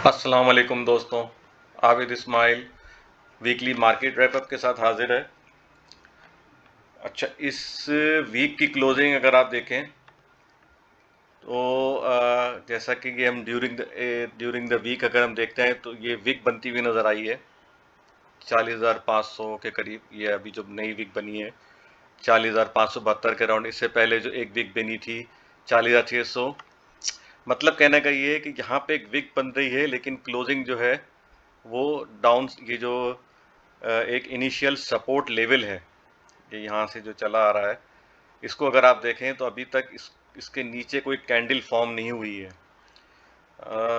अस्सलाम वालेकुम दोस्तों। Abid Ismail weekly market wrap up के साथ हाजिर है। अच्छा, इस वीक की क्लोजिंग अगर आप देखें तो जैसा कि ये हम ड्यूरिंग द वीक अगर हम देखते हैं तो ये वीक बनती हुई नज़र आई है 40,500 के करीब। ये अभी जो नई वीक बनी है 40,572 के राउंड। इससे पहले जो एक वीक बनी थी 40,600। मतलब कहने का ये है कि यहाँ पे एक वीक बन रही है लेकिन क्लोजिंग जो है वो डाउन, ये जो एक इनिशियल सपोर्ट लेवल है ये यहाँ से जो चला आ रहा है, इसको अगर आप देखें तो अभी तक इसके नीचे कोई कैंडल फॉर्म नहीं हुई है।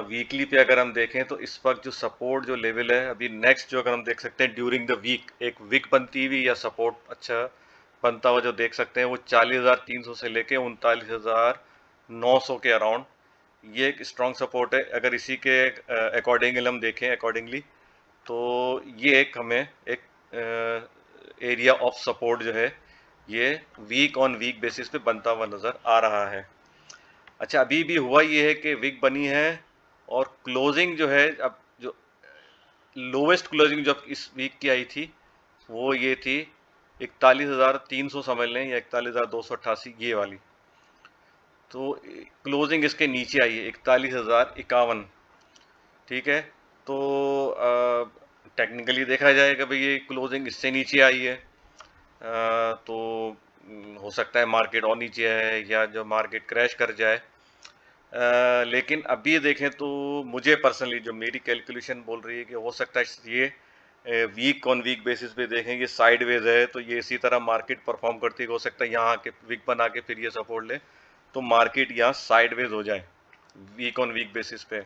वीकली पे अगर हम देखें तो इस वक्त जो सपोर्ट जो लेवल है अभी नेक्स्ट जो अगर हम देख सकते हैं ड्यूरिंग द वीक एक वीक बनती हुई या सपोर्ट अच्छा बनता हुआ जो देख सकते हैं वो 40,300 से लेके 39,900 के अराउंड ये एक स्ट्रॉन्ग सपोर्ट है। अगर इसी के अकॉर्डिंगली हम देखें अकॉर्डिंगली तो ये एक हमें एक एरिया ऑफ सपोर्ट जो है ये वीक ऑन वीक बेसिस पे बनता हुआ नज़र आ रहा है। अच्छा, अभी भी हुआ ये है कि वीक बनी है और क्लोजिंग जो है अब जो लोवेस्ट क्लोजिंग जो इस वीक की आई थी वो ये थी 41,300 समझ लें या 41,288 ये वाली। तो क्लोजिंग इसके नीचे आई है 41,051। ठीक है, तो टेक्निकली देखा जाए कि भाई ये क्लोजिंग इससे नीचे आई है, तो हो सकता है मार्केट और नीचे है या जो मार्केट क्रैश कर जाए। लेकिन अभी देखें तो मुझे पर्सनली जो मेरी कैलकुलेशन बोल रही है कि हो सकता है ये वीक ऑन वीक बेसिस पे देखें ये साइडवेज है तो ये इसी तरह मार्केट परफॉर्म करती है। हो सकता है यहाँ के वीक बना के फिर ये सपोर्ट ले तो मार्केट यहाँ साइडवेज हो जाए वीक ऑन वीक बेसिस पे।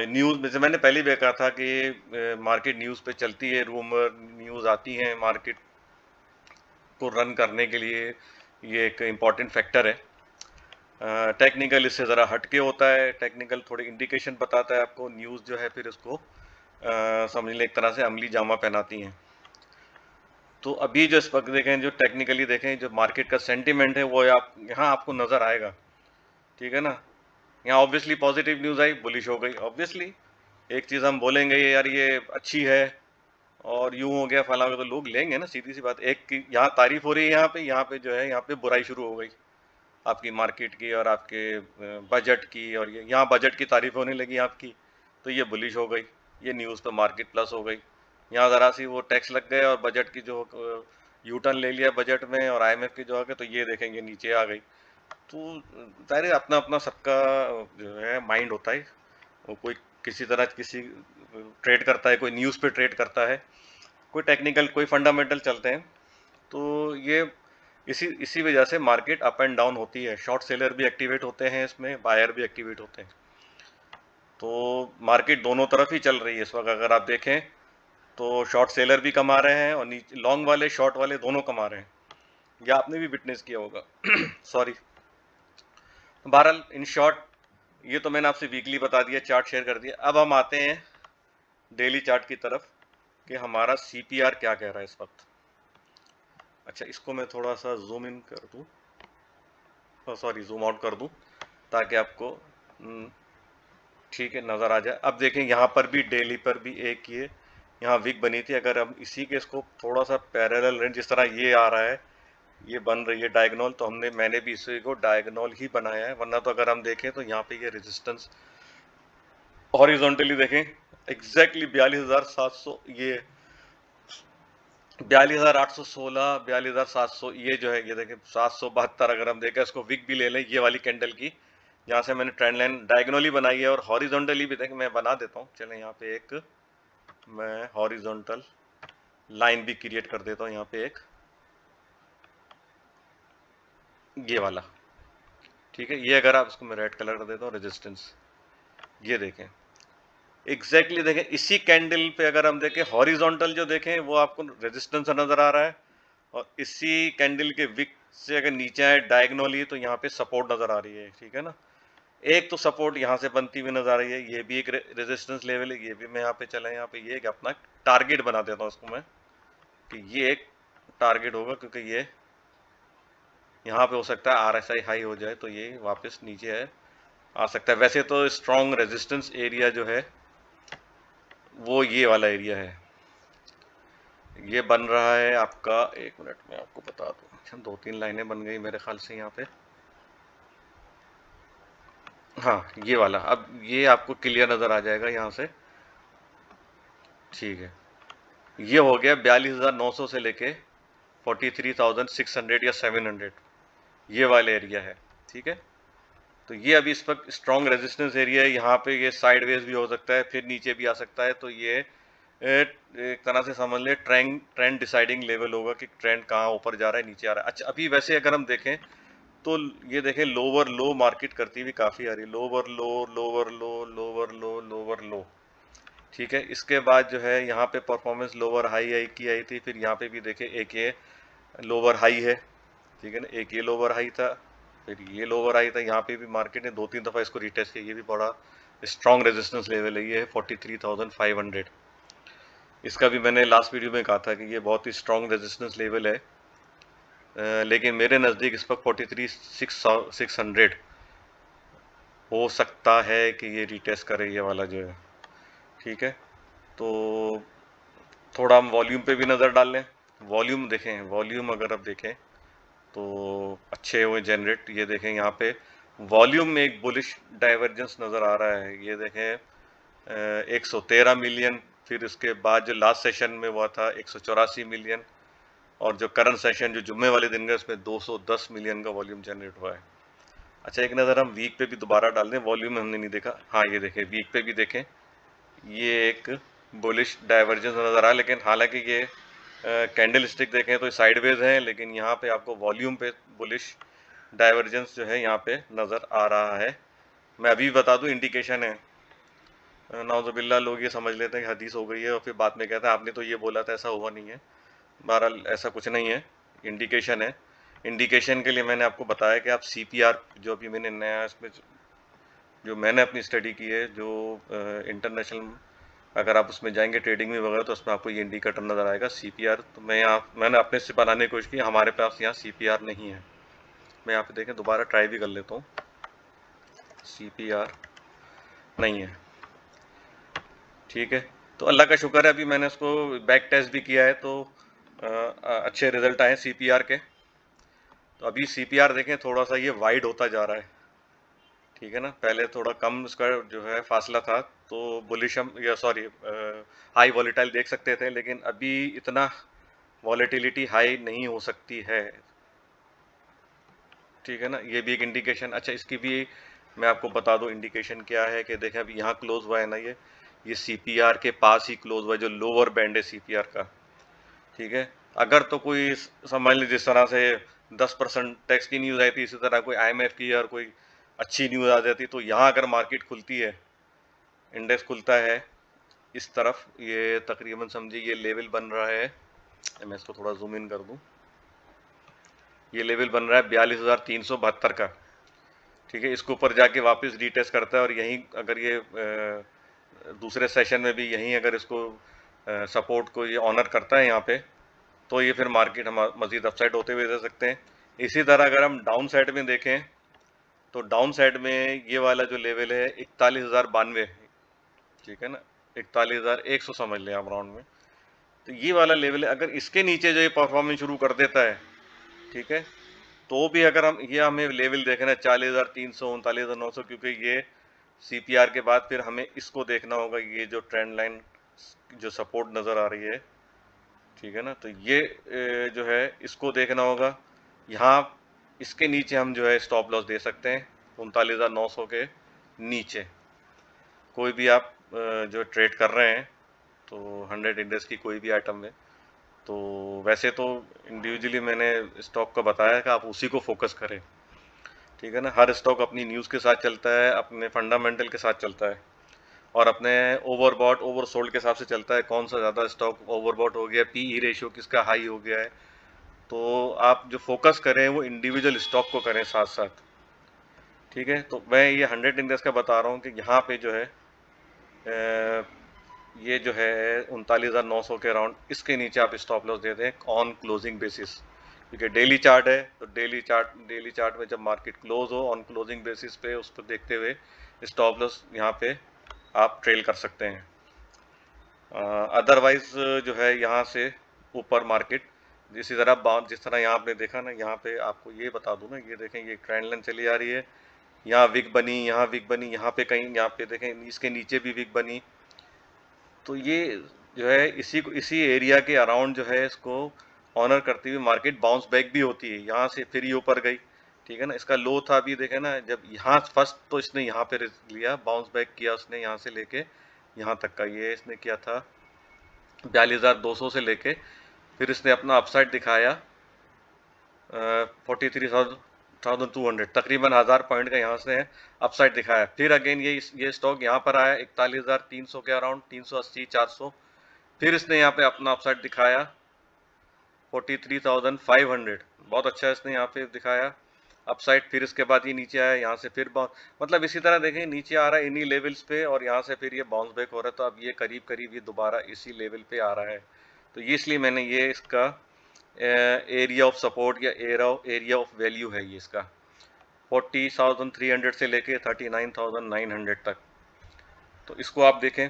न्यूज़ में से मैंने पहले भी कहा था कि मार्केट न्यूज़ पे चलती है, रूमर न्यूज़ आती हैं मार्केट को रन करने के लिए, ये एक इम्पॉर्टेंट फैक्टर है। टेक्निकल इससे ज़रा हटके होता है, टेक्निकल थोड़ी इंडिकेशन बताता है आपको, न्यूज़ जो है फिर इसको समझ लें एक तरह से अमली जामा पहनाती हैं। तो अभी जो इस वक्त देखें, जो टेक्निकली देखें जो मार्केट का सेंटिमेंट है वो आप यहाँ आपको नज़र आएगा। ठीक है ना, यहाँ ऑब्वियसली पॉजिटिव न्यूज़ आई, बुलिश हो गई ऑब्वियसली। एक चीज़ हम बोलेंगे यार ये अच्छी है और यूं हो गया फला हो गया तो लोग लेंगे ना, सीधी सी बात। एक की यहाँ तारीफ हो रही है, यहाँ पे जो है यहाँ पे बुराई शुरू हो गई आपकी मार्केट की और आपके बजट की, और ये यहाँ बजट की तारीफ होने लगी आपकी तो ये बुलिश हो गई, ये न्यूज़ पे मार्केट प्लस हो गई। यहाँ ज़रा सी वो टैक्स लग गए और बजट की जो यू टर्न ले लिया बजट में और आईएमएफ की जो आ गए तो ये देखेंगे नीचे आ गई। तो ज़ाहिर है अपना अपना सबका जो है माइंड होता है, वो कोई किसी तरह किसी ट्रेड करता है, कोई न्यूज़ पे ट्रेड करता है, कोई टेक्निकल कोई फंडामेंटल चलते हैं। तो ये इसी इसी वजह से मार्केट अप एंड डाउन होती है। शॉर्ट सेलर भी एक्टिवेट होते हैं इसमें, बायर भी एक्टिवेट होते हैं। तो मार्केट दोनों तरफ ही चल रही है इस वक्त अगर आप देखें तो शॉर्ट सेलर भी कमा रहे हैं और नीचे लॉन्ग वाले शॉर्ट वाले दोनों कमा रहे हैं, ये आपने भी विटनेस किया होगा। सॉरी। बहरहाल इन शॉर्ट ये तो मैंने आपसे वीकली बता दिया, चार्ट शेयर कर दिया। अब हम आते हैं डेली चार्ट की तरफ कि हमारा सीपीआर क्या कह रहा है इस वक्त। अच्छा, इसको मैं थोड़ा सा जूम इन कर दूं, सॉरी जूम आउट कर दूं ताकि आपको ठीक है नज़र आ जाए। अब देखें यहाँ पर भी डेली पर भी एक ये यहाँ वीक बनी थी। अगर हम इसी के इसको थोड़ा सा पैरेलल रेंज जिस तरह ये आ रहा है, ये बन रही है डायगोनल, तो मैंने भी इसी को डायगोनल ही बनाया है। वरना तो अगर हम देखें तो यहाँ पे ये रेजिस्टेंस हॉरिजॉन्टली देखें एग्जैक्टली 42,700, ये 42,816, 42,700 ये जो है, ये देखें 772। अगर हम देखें इसको विक भी ले लें ये वाली कैंडल की, जहाँ से मैंने ट्रेंड लाइन डायगोनली बनाई है और हॉरिजॉन्टली भी देखें मैं बना देता हूँ। चलें यहाँ पे एक मैं हॉरिजॉन्टल लाइन भी क्रिएट कर देता हूँ यहाँ पे एक ये वाला। ठीक है, ये अगर आप इसको मैं रेड कलर कर देता हूँ रेजिस्टेंस, ये देखें एग्जैक्टली देखें इसी कैंडल पे अगर हम देखें हॉरिजॉन्टल जो देखें वो आपको रेजिस्टेंस नजर आ रहा है, और इसी कैंडल के विक से अगर नीचे आए डायगोनली तो यहाँ पे सपोर्ट नजर आ रही है। ठीक है ना, एक तो सपोर्ट यहाँ से बनती हुई नजर आ रही है, ये भी एक रेजिस्टेंस लेवल है, ये भी मैं यहाँ पे चला यहाँ पे ये एक अपना टारगेट बना देता हूँ इसको मैं कि ये एक टारगेट होगा, क्योंकि ये यहाँ पे हो सकता है आरएसआई हाई हो जाए तो ये वापस नीचे है आ सकता है। वैसे तो स्ट्रॉन्ग रेजिस्टेंस एरिया जो है वो ये वाला एरिया है, ये बन रहा है आपका, 1 मिनट में आपको बता दूं, 2-3 लाइनें बन गई मेरे ख्याल से यहाँ पे। हाँ ये वाला, अब ये आपको क्लियर नज़र आ जाएगा यहाँ से। ठीक है, ये हो गया 42,900 से लेके 43,600 या 700, ये वाले एरिया है। ठीक है, तो ये अभी इस वक्त स्ट्रॉन्ग रेजिस्टेंस एरिया है। यहाँ पे ये साइडवेज भी हो सकता है, फिर नीचे भी आ सकता है। तो ये एक तरह से समझ ले ट्रेंड डिसाइडिंग लेवल होगा कि ट्रेंड कहाँ ऊपर जा रहा है, नीचे आ रहा है। अच्छा, अभी वैसे अगर हम देखें तो ये देखें लोअर लो मार्केट करती हुई काफ़ी आ रही है, लोअर लो लोअर लो लोअर लो लोअर लो। ठीक है, इसके बाद जो है यहाँ पे परफॉर्मेंस लोअर हाई आई की आई थी, फिर यहाँ पे भी देखें एक ये लोअर हाई है। ठीक है ना, एक ये लोअर हाई था, फिर ये लोअर हाई था। यहाँ पे भी मार्केट ने 2-3 दफ़ा इसको रिटेस्ट किया, ये भी बड़ा स्ट्रॉन्ग रेजिस्टेंस लेवल है, ये है 43,500। इसका भी मैंने लास्ट वीडियो में कहा था कि ये बहुत ही स्ट्रॉन्ग रेजिस्टेंस लेवल है, लेकिन मेरे नज़दीक इस वक्त 43,600 हो सकता है कि ये रिटेस्ट करे, ये वाला जो है। ठीक है, तो थोड़ा हम वॉल्यूम पे भी नज़र डाल लें। वॉल्यूम देखें, वॉल्यूम अगर आप देखें तो अच्छे हुए जनरेट, ये देखें यहाँ पे वॉल्यूम में एक बुलिश डाइवर्जेंस नज़र आ रहा है। ये देखें 113 मिलियन, फिर इसके बाद जो लास्ट सेशन में हुआ था 184 मिलियन, और जो करंट सेशन जो जुम्मे वाले दिन का उसमें 210 मिलियन का वॉल्यूम जनरेट हुआ है। अच्छा, एक नज़र हम वीक पे भी दोबारा डाल दें, वॉल्यूम में हमने नहीं देखा। हाँ ये देखें, वीक पे भी देखें, ये एक बुलिश डाइवर्जेंस नज़र आ, लेकिन हालांकि ये कैंडल स्टिक देखें तो साइडवेज है, लेकिन यहाँ पे आपको वॉल्यूम पे बुलिश डाइवर्जेंस जो है यहाँ पे नज़र आ रहा है। मैं अभी बता दूं इंडिकेशन है, नाउज़ुबिल्लाह लोग ये समझ लेते हैं कि हदीस हो गई है और फिर बाद में कहते हैं आपने तो ये बोला था, ऐसा हुआ नहीं है। बहरहाल ऐसा कुछ नहीं है, इंडिकेशन है। इंडिकेशन के लिए मैंने आपको बताया कि आप सीपीआर, जो अभी मैंने नया इसमें जो मैंने अपनी स्टडी की है, जो इंटरनेशनल, अगर आप उसमें जाएंगे ट्रेडिंग में वगैरह, तो उसमें आपको ये इंडिकेटर नज़र आएगा सीपीआर। तो मैंने अपने से बनाने की कोशिश की, हमारे पास यहाँ सीपीआर नहीं है। मैं यहाँ पे देखें, दोबारा ट्राई भी कर लेता हूँ, सीपीआर नहीं है। ठीक है, तो अल्लाह का शुक्र है अभी मैंने उसको बैक टेस्ट भी किया है, तो अच्छे रिजल्ट आए सीपीआर के। तो अभी सीपीआर देखें थोड़ा सा ये वाइड होता जा रहा है। ठीक है ना, पहले थोड़ा कम उसका जो है फासला था, तो बुलिश हम, या सॉरी, हाई वॉलेटाइल देख सकते थे, लेकिन अभी इतना वॉलेटिलिटी हाई नहीं हो सकती है। ठीक है ना, ये भी एक इंडिकेशन। अच्छा, इसकी भी मैं आपको बता दूं इंडिकेशन क्या है, कि देखें अभी यहाँ क्लोज हुआ है ना, ये सीपीआर के पास ही क्लोज हुआ है, जो लोअर बैंड है सीपीआर का। ठीक है, अगर तो कोई समझ लीजिए जिस तरह से 10% टैक्स की न्यूज़ आई थी, इसी तरह कोई आईएमएफ की और कोई अच्छी न्यूज़ आ जाती, तो यहाँ अगर मार्केट खुलती है, इंडेक्स खुलता है इस तरफ, ये तकरीबन समझिए ये लेवल बन रहा है, मैं इसको थोड़ा जूम इन कर दूं, ये लेवल बन रहा है 42,372 का। ठीक है, इसके ऊपर जाके वापस रीटेस्ट करता है, और यहीं अगर ये दूसरे सेशन में भी यहीं अगर इसको सपोर्ट को ये ऑनर करता है यहाँ पे, तो ये फिर मार्केट हम मजीद अपसाइड होते हुए दे सकते हैं। इसी तरह अगर हम डाउन साइड में देखें, तो डाउन साइड में ये वाला जो लेवल है 41,092, ठीक है ना, 41,100 समझ लें आप राउंड में, तो ये वाला लेवल है। अगर इसके नीचे जो ये परफॉर्मेंस शुरू कर देता है, ठीक है, तो भी अगर हम ये हमें लेवल देखना है 40,300, 39,900, क्योंकि ये सीपीआर के बाद फिर हमें इसको देखना होगा, ये जो ट्रेंड लाइन जो सपोर्ट नज़र आ रही है। ठीक है ना, तो ये जो है इसको देखना होगा। यहाँ इसके नीचे हम जो है स्टॉप लॉस दे सकते हैं 39,900 के नीचे। कोई भी आप जो ट्रेड कर रहे हैं, तो 100 इंडेक्स की कोई भी आइटम में, तो वैसे तो इंडिविजुअली मैंने स्टॉक का बताया कि आप उसी को फोकस करें। ठीक है ना, हर स्टॉक अपनी न्यूज़ के साथ चलता है, अपने फंडामेंटल के साथ चलता है, और अपने ओवरबॉट ओवरसोल्ड के हिसाब से चलता है। कौन सा ज़्यादा स्टॉक ओवरबॉट हो गया, पीई रेशियो किसका हाई हो गया है, तो आप जो फोकस करें वो इंडिविजुअल स्टॉक को करें साथ साथ। ठीक है, तो मैं ये 100 इंडेक्स का बता रहा हूँ कि यहाँ पे जो है ये जो है 39,900 के अराउंड, इसके नीचे आप स्टॉप लॉस दे दें ऑन क्लोजिंग बेसिस, क्योंकि डेली चार्ट है, तो डेली चार्ट में जब मार्केट क्लोज हो ऑन क्लोजिंग बेसिस पे उसको देखते हुए स्टॉप लॉस यहाँ पे आप ट्रेल कर सकते हैं। अदरवाइज जो है यहाँ से ऊपर मार्केट जिस तरह यहाँ आपने देखा ना, यहाँ पे आपको ये बता दूं ना, ये देखें ये ट्रेंड लाइन चली आ रही है, यहाँ विक बनी, यहाँ विक बनी, यहाँ पे कहीं, यहाँ पे देखें इसके नीचे भी विक बनी। तो ये जो है इसी एरिया के अराउंड जो है इसको ऑनर करती हुई मार्केट बाउंस बैक भी होती है, यहाँ से फिर ये ऊपर गई, ठीक है ना। इसका लो था अभी देखें ना, जब यहाँ फर्स्ट तो इसने यहाँ पे लिया, बाउंस बैक किया उसने यहाँ से लेके यहाँ तक का, ये इसने किया था 42,200 से लेके, फिर इसने अपना अपसाइड दिखाया 43,200, तकरीबन 1000 पॉइंट का यहाँ से अपसाइड दिखाया। फिर अगेन ये स्टॉक यहाँ पर आया 41,300 के अराउंड, 380 400, फिर इसने यहाँ पे अपना अपसाइड दिखाया 43,500, बहुत अच्छा इसने यहाँ पे दिखाया अपसाइड। फिर इसके बाद ये नीचे आया, यहाँ से फिर मतलब इसी तरह देखें नीचे आ रहा है इन्हीं लेवल्स पे, और यहाँ से फिर ये बाउंस बैक हो रहा है। तो अब ये करीब करीब ये दोबारा इसी लेवल पे आ रहा है। तो ये इसलिए मैंने ये इसका एरिया ऑफ सपोर्ट या एरिया ऑफ वैल्यू है ये इसका 40,300 से लेके 39,900 तक। तो इसको आप देखें,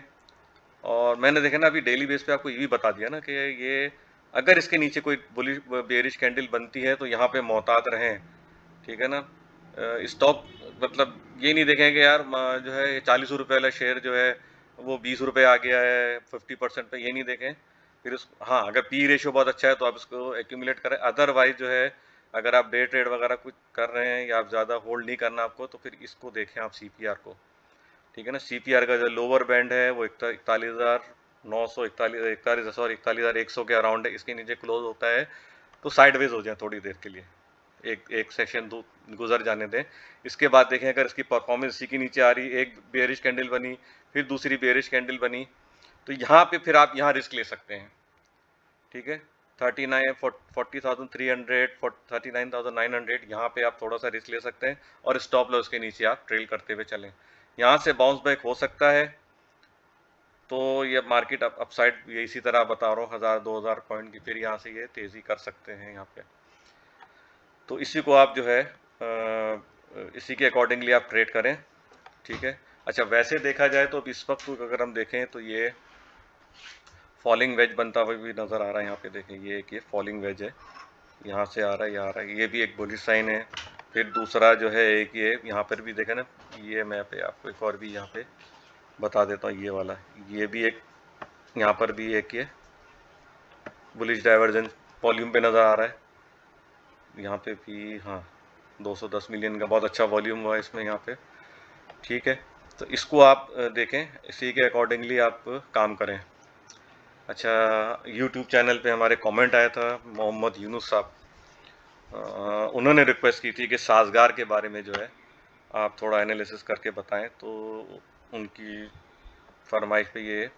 और मैंने देखा ना अभी डेली बेस पे आपको ये भी बता दिया ना कि ये अगर इसके नीचे कोई बुलिश बेरिश कैंडल बनती है तो यहाँ पे मोहतात रहें, ठीक है ना। स्टॉक मतलब ये नहीं देखें कि यार जो है 40 रुपये वाला शेयर जो है वो 20 रुपये आ गया है 50% पे, ये नहीं देखें। फिर हाँ, अगर पी रेशियो बहुत अच्छा है तो आप इसको एक्यूमुलेट करें। अदरवाइज जो है अगर आप डे ट्रेड वगैरह कुछ कर रहे हैं या आप ज़्यादा होल्ड नहीं करना आपको, तो फिर इसको देखें आप CPR को, ठीक है ना। CPR का जो लोअर बैंड है वो 41,900 41,100 के अराउंड है। इसके नीचे क्लोज होता है तो साइडवेज हो जाए थोड़ी देर के लिए, एक सेशन गुजर जाने दें। इसके बाद देखें अगर इसकी परफॉर्मेंस इसी के नीचे आ रही, एक बेयरिश कैंडल बनी, फिर दूसरी बेयरिश कैंडल बनी, तो यहाँ पे फिर आप यहाँ रिस्क ले सकते हैं, ठीक है। 40,300 39,900 यहाँ पे आप थोड़ा सा रिस्क ले सकते हैं, और स्टॉप लॉस के नीचे आप ट्रेल करते हुए चलें। यहाँ से बाउंस बैक हो सकता है, तो ये मार्केट अपसाइड ये इसी तरह बता रहा हूँ 1000-2000 पॉइंट की, फिर यहाँ से ये तेज़ी कर सकते हैं यहाँ पे। तो इसी को आप जो है इसी के अकॉर्डिंगली आप ट्रेड करें, ठीक है। अच्छा, वैसे देखा जाए तो इस वक्त अगर हम देखें तो ये फॉलिंग वेज बनता हुआ भी नज़र आ रहा है। यहाँ पे देखें ये एक ये फॉलिंग वेज है, यहाँ से आ रहा है, ये आ रहा है, ये भी एक बुलिश साइन है। फिर दूसरा जो है एक ये यहाँ पर भी देखें ना, ये मैं पे आपको एक और भी यहाँ पे बता देता हूँ, ये वाला, ये भी एक यहाँ पर भी एक ये बुलिश डाइवर्जेंस वॉल्यूम पे नज़र आ रहा है। यहाँ पे भी हाँ 210 मिलियन का बहुत अच्छा वॉल्यूम हुआ है इसमें यहाँ पे, ठीक है। तो इसको आप देखें, इसी के अकॉर्डिंगली आप काम करें। अच्छा, YouTube चैनल पे हमारे कमेंट आया था मोहम्मद यूनुस साहब, उन्होंने रिक्वेस्ट की थी कि साजगार के बारे में जो है आप थोड़ा एनालिसिस करके बताएं। तो उनकी फरमाइश पे ये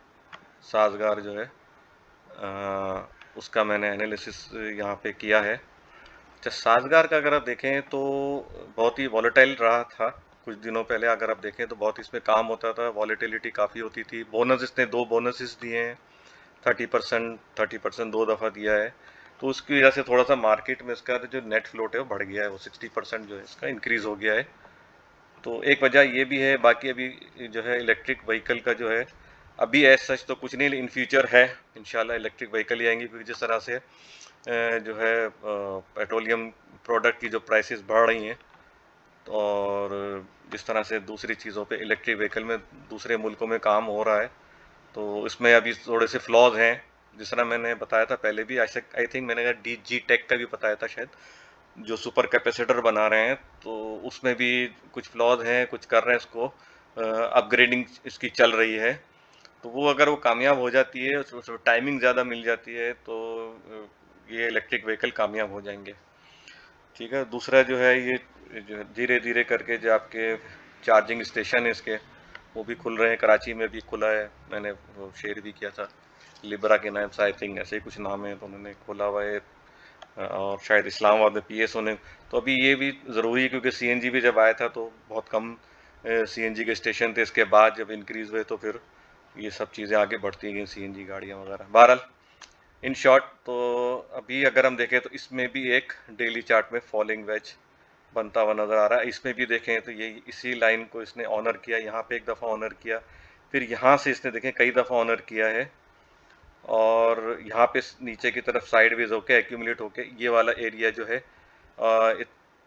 साजगार जो है उसका मैंने एनालिसिस यहाँ पे किया है। अच्छा, साजगार का अगर आप देखें तो बहुत ही वॉलेटाइल रहा था कुछ दिनों पहले। अगर आप देखें तो बहुत इसमें काम होता था, वॉलेटिलिटी काफ़ी होती थी। बोनस इसने 2 बोनसेस दिए हैं, 30% 2 दफ़ा दिया है। तो उसकी वजह से थोड़ा सा मार्केट में इसका जो नेट फ्लोट है वो बढ़ गया है, वो 60% जो है इसका इंक्रीज़ हो गया है। तो एक वजह ये भी है। बाकी अभी जो है इलेक्ट्रिक व्हीकल का जो है अभी एज सच तो कुछ नहीं, इन फ्यूचर है इंशाल्लाह इलेक्ट्रिक व्हीकल ही आएंगी, क्योंकि जिस तरह से जो है पेट्रोलियम प्रोडक्ट की जो प्राइसेस बढ़ रही हैं, और जिस तरह से दूसरी चीज़ों पे इलेक्ट्रिक व्हीकल में दूसरे मुल्कों में काम हो रहा है, तो इसमें अभी थोड़े से फ्लॉज हैं। जिस तरह मैंने बताया था पहले भी, आई थिंक मैंने DG टेक का भी बताया था शायद, जो सुपर कैपेसिटर बना रहे हैं, तो उसमें भी कुछ फ्लॉज हैं, कुछ कर रहे हैं इसको, अपग्रेडिंग इसकी चल रही है। तो वो अगर वो कामयाब हो जाती है, उसमें टाइमिंग ज़्यादा मिल जाती है, तो ये इलेक्ट्रिक व्हीकल कामयाब हो जाएंगे, ठीक है। दूसरा जो है ये जो धीरे धीरे करके जो आपके चार्जिंग स्टेशन है इसके वो भी खुल रहे हैं। कराची में भी खुला है, मैंने वो शेयर भी किया था, लिब्रा के नाम से आई थिंक ऐसे ही कुछ नाम है, तो उन्होंने खोला हुआ है। और शायद इस्लामाबाद में PS होने, तो अभी ये भी ज़रूरी है, क्योंकि CNG भी जब आया था तो बहुत कम CNG के स्टेशन थे। इसके बाद जब इंक्रीज़ हुए तो फिर ये सब चीज़ें आगे बढ़ती गई, CNG गाड़ियाँ वगैरह। बहरहाल इन शॉर्ट तो अभी अगर हम देखें तो इसमें भी एक डेली चार्ट में फॉलिंग वेज बनता हुआ नज़र आ रहा है। इसमें भी देखें तो ये इसी लाइन को इसने ऑनर किया, यहाँ पे एक दफ़ा ऑनर किया, फिर यहाँ से इसने देखें कई दफ़ा ऑनर किया है, और यहाँ पे नीचे की तरफ साइडवेज होके एक्यूमुलेट होके ये वाला एरिया जो है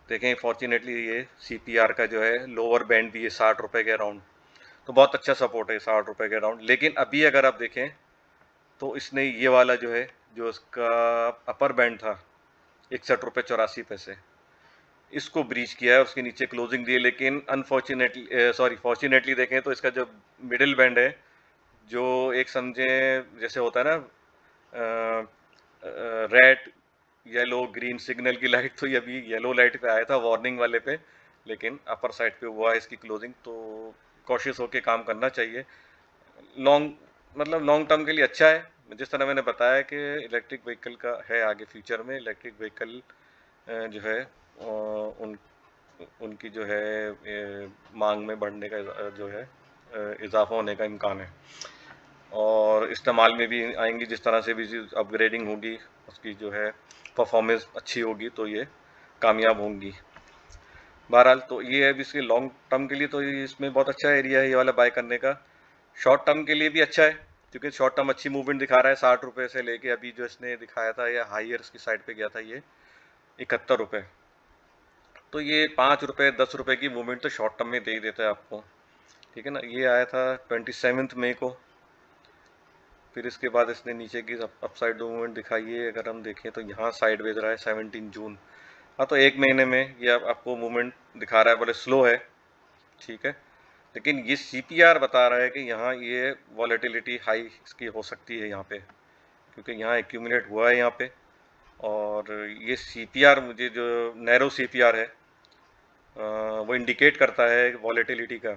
देखें फॉर्चुनेटली ये CPR का जो है लोअर बैंड भी है 60 रुपये के अराउंड, तो बहुत अच्छा सपोर्ट है 60 रुपये के अराउंड। लेकिन अभी अगर आप देखें तो इसने ये वाला जो है, जो इसका अपर बैंड था 61 रुपये 84 पैसे, इसको ब्रीच किया है, उसके नीचे क्लोजिंग दी है। लेकिन अनफॉर्चुनेटली फॉर्चुनेटली देखें तो इसका जो मिडिल बैंड है, जो एक समझे जैसे होता है ना रेड येलो ग्रीन सिग्नल की लाइट, तो ये अभी येलो लाइट पे आया था वार्निंग वाले पे, लेकिन अपर साइड पे हुआ है इसकी क्लोजिंग, तो कॉशियस होके काम करना चाहिए। लॉन्ग टर्म के लिए अच्छा है। जिस तरह मैंने बताया कि इलेक्ट्रिक व्हीकल का है आगे फ्यूचर में, इलेक्ट्रिक व्हीकल जो है उन उनकी जो है मांग में बढ़ने का जो है इजाफा होने का इम्कान है, और इस्तेमाल में भी आएंगी। जिस तरह से भी अपग्रेडिंग होगी, उसकी जो है परफॉर्मेंस अच्छी होगी, तो ये कामयाब होंगी। बहरहाल तो ये है भी, इसके लॉन्ग टर्म के लिए तो इसमें बहुत अच्छा एरिया है ये वाला बाय करने का। शॉर्ट टर्म के लिए भी अच्छा है, क्योंकि शॉर्ट टर्म अच्छी मूवमेंट दिखा रहा है। 60 रुपये से लेके अभी जो इसने दिखाया था, ये हाइयर्स की साइड पे गया था ये 71 रुपये, तो ये 5 रुपये 10 रुपये की मूवमेंट तो शॉर्ट टर्म में दे ही देता है आपको, ठीक है ना। ये आया था 27 मई को, फिर इसके बाद इसने नीचे की अपसाइड मूवमेंट दिखाई है। अगर हम देखें तो यहाँ साइडवेज रहा है 17 जून। हाँ, तो एक महीने में ये आपको मूवमेंट दिखा रहा है, बोले स्लो है, ठीक है। लेकिन ये CPR बता रहा है कि यहाँ ये वॉलेटिलिटी हाई इसकी हो सकती है यहाँ पे, क्योंकि यहाँ एक्यूमुलेट हुआ है यहाँ पे। और ये CPR मुझे जो नैरो CPR है वो इंडिकेट करता है वॉलेटिलिटी का।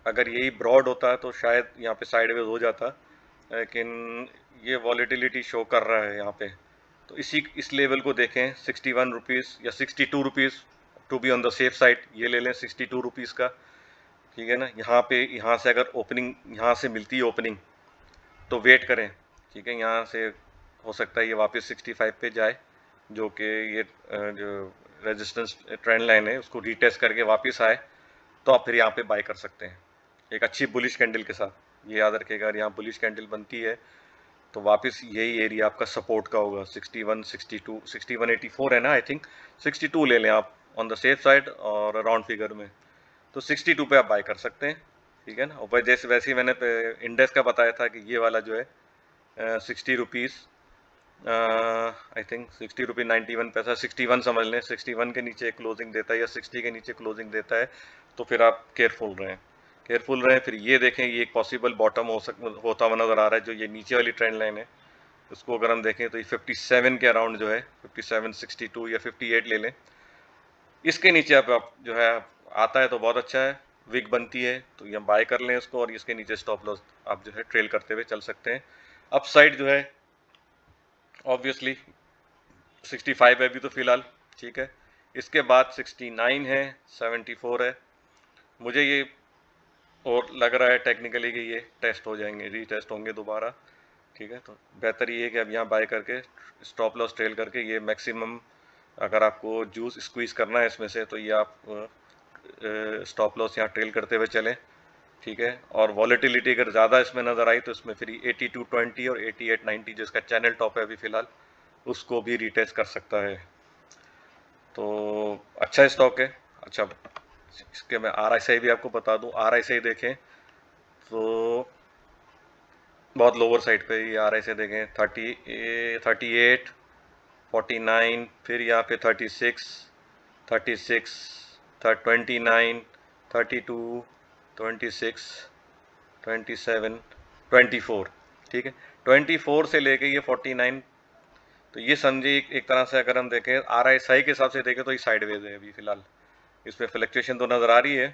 अगर यही ब्रॉड होता तो शायद यहाँ पे साइडवेज हो जाता, लेकिन ये वॉलेटिलिटी शो कर रहा है यहाँ पे। तो इस लेवल को देखें 61 रुपीज़ या 62 rupees, to be on the safe side ये ले लें 62 रुपीज़ का, ठीक है ना। यहाँ से अगर ओपनिंग यहाँ से मिलती है ओपनिंग, तो वेट करें, ठीक है। यहाँ से हो सकता है ये वापस 65 पे जाए, जो कि ये जो रेजिस्टेंस ट्रेंड लाइन है उसको रीटेस्ट करके वापस आए, तो आप फिर यहाँ पे बाय कर सकते हैं एक अच्छी बुलिश कैंडल के साथ। ये याद रखिएगा, अगर यहाँ बुलिश कैंडल बनती है तो वापस यही एरिया आपका सपोर्ट का होगा 61 62 6184 है ना, आई थिंक 62 ले लें आप ऑन द सेफ साइड और राउंड फिगर में, तो 62 पे आप बाय कर सकते हैं, ठीक है ना। और जैसे वैसे ही मैंने इंडेक्स का बताया था कि ये वाला जो है 60 रुपीज़ आई थिंक 60 रुपये 91 पैसा, 61 समझ लें, 61 के नीचे क्लोजिंग देता है या 60 के नीचे क्लोजिंग देता है, तो फिर आप केयरफुल रहें। फिर ये देखें, ये एक पॉसिबल बॉटम होता हुआ नज़र आ रहा है, जो ये नीचे वाली ट्रेंड लाइन है उसको अगर हम देखें तो ये 57 के अराउंड जो है 57 62 या 58 ले लें। इसके नीचे आप जो है आता है तो बहुत अच्छा है, विग बनती है तो ये बाय कर लें इसको, और इसके नीचे स्टॉप लॉस आप जो है ट्रेल करते हुए चल सकते हैं। अपसाइड जो है ऑब्वियसली 65 है अभी तो फिलहाल, ठीक है। इसके बाद 69 है, 74 है। मुझे ये और लग रहा है टेक्निकली कि ये टेस्ट हो जाएंगे, रीटेस्ट होंगे दोबारा, ठीक है। तो बेहतर ये है कि अब यहाँ बाय करके स्टॉप लॉस ट्रेल करके ये मैक्सिमम, अगर आपको जूस स्क्वीज़ करना है इसमें से, तो ये आप स्टॉप लॉस यहाँ ट्रेल करते हुए चलें, ठीक है। और वॉलेटिलिटी अगर ज़्यादा इसमें नज़र आई तो इसमें फिर 8220 और 8890 जो इसका चैनल टॉप है अभी फ़िलहाल, उसको भी रीटेस्ट कर सकता है। तो अच्छा स्टॉक है। अच्छा, इसके मैं RSI भी आपको बता दूं। RSI देखें तो बहुत लोअर साइड पे ये RSI देखें 38 49, फिर यहाँ पे 36 36 29 32 26 27 24, ठीक है। 24 से लेके ये 49, तो ये समझिए एक तरह से अगर हम देखें RSI के हिसाब से देखें तो ये साइडवेज है अभी फिलहाल। इसमें फ्लक्चुएशन तो नज़र आ रही है,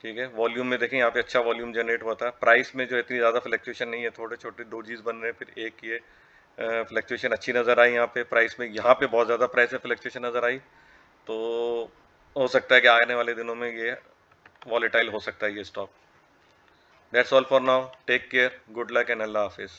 ठीक है। वॉल्यूम में देखें यहाँ पे अच्छा वॉल्यूम जनरेट हुआ था। प्राइस में जो इतनी ज़्यादा फ्लक्चुएशन नहीं है, थोड़े छोटे डोजीज बन रहे हैं, फिर एक ये फ्लक्चुएशन अच्छी नज़र आई यहाँ पे प्राइस में। यहाँ पे बहुत ज़्यादा प्राइस में फ्लक्चुएशन नज़र आई, तो हो सकता है कि आने वाले दिनों में ये वॉलेटाइल हो सकता है ये stock. That's all for now, take care, good luck and अल्लाह हाफिज़।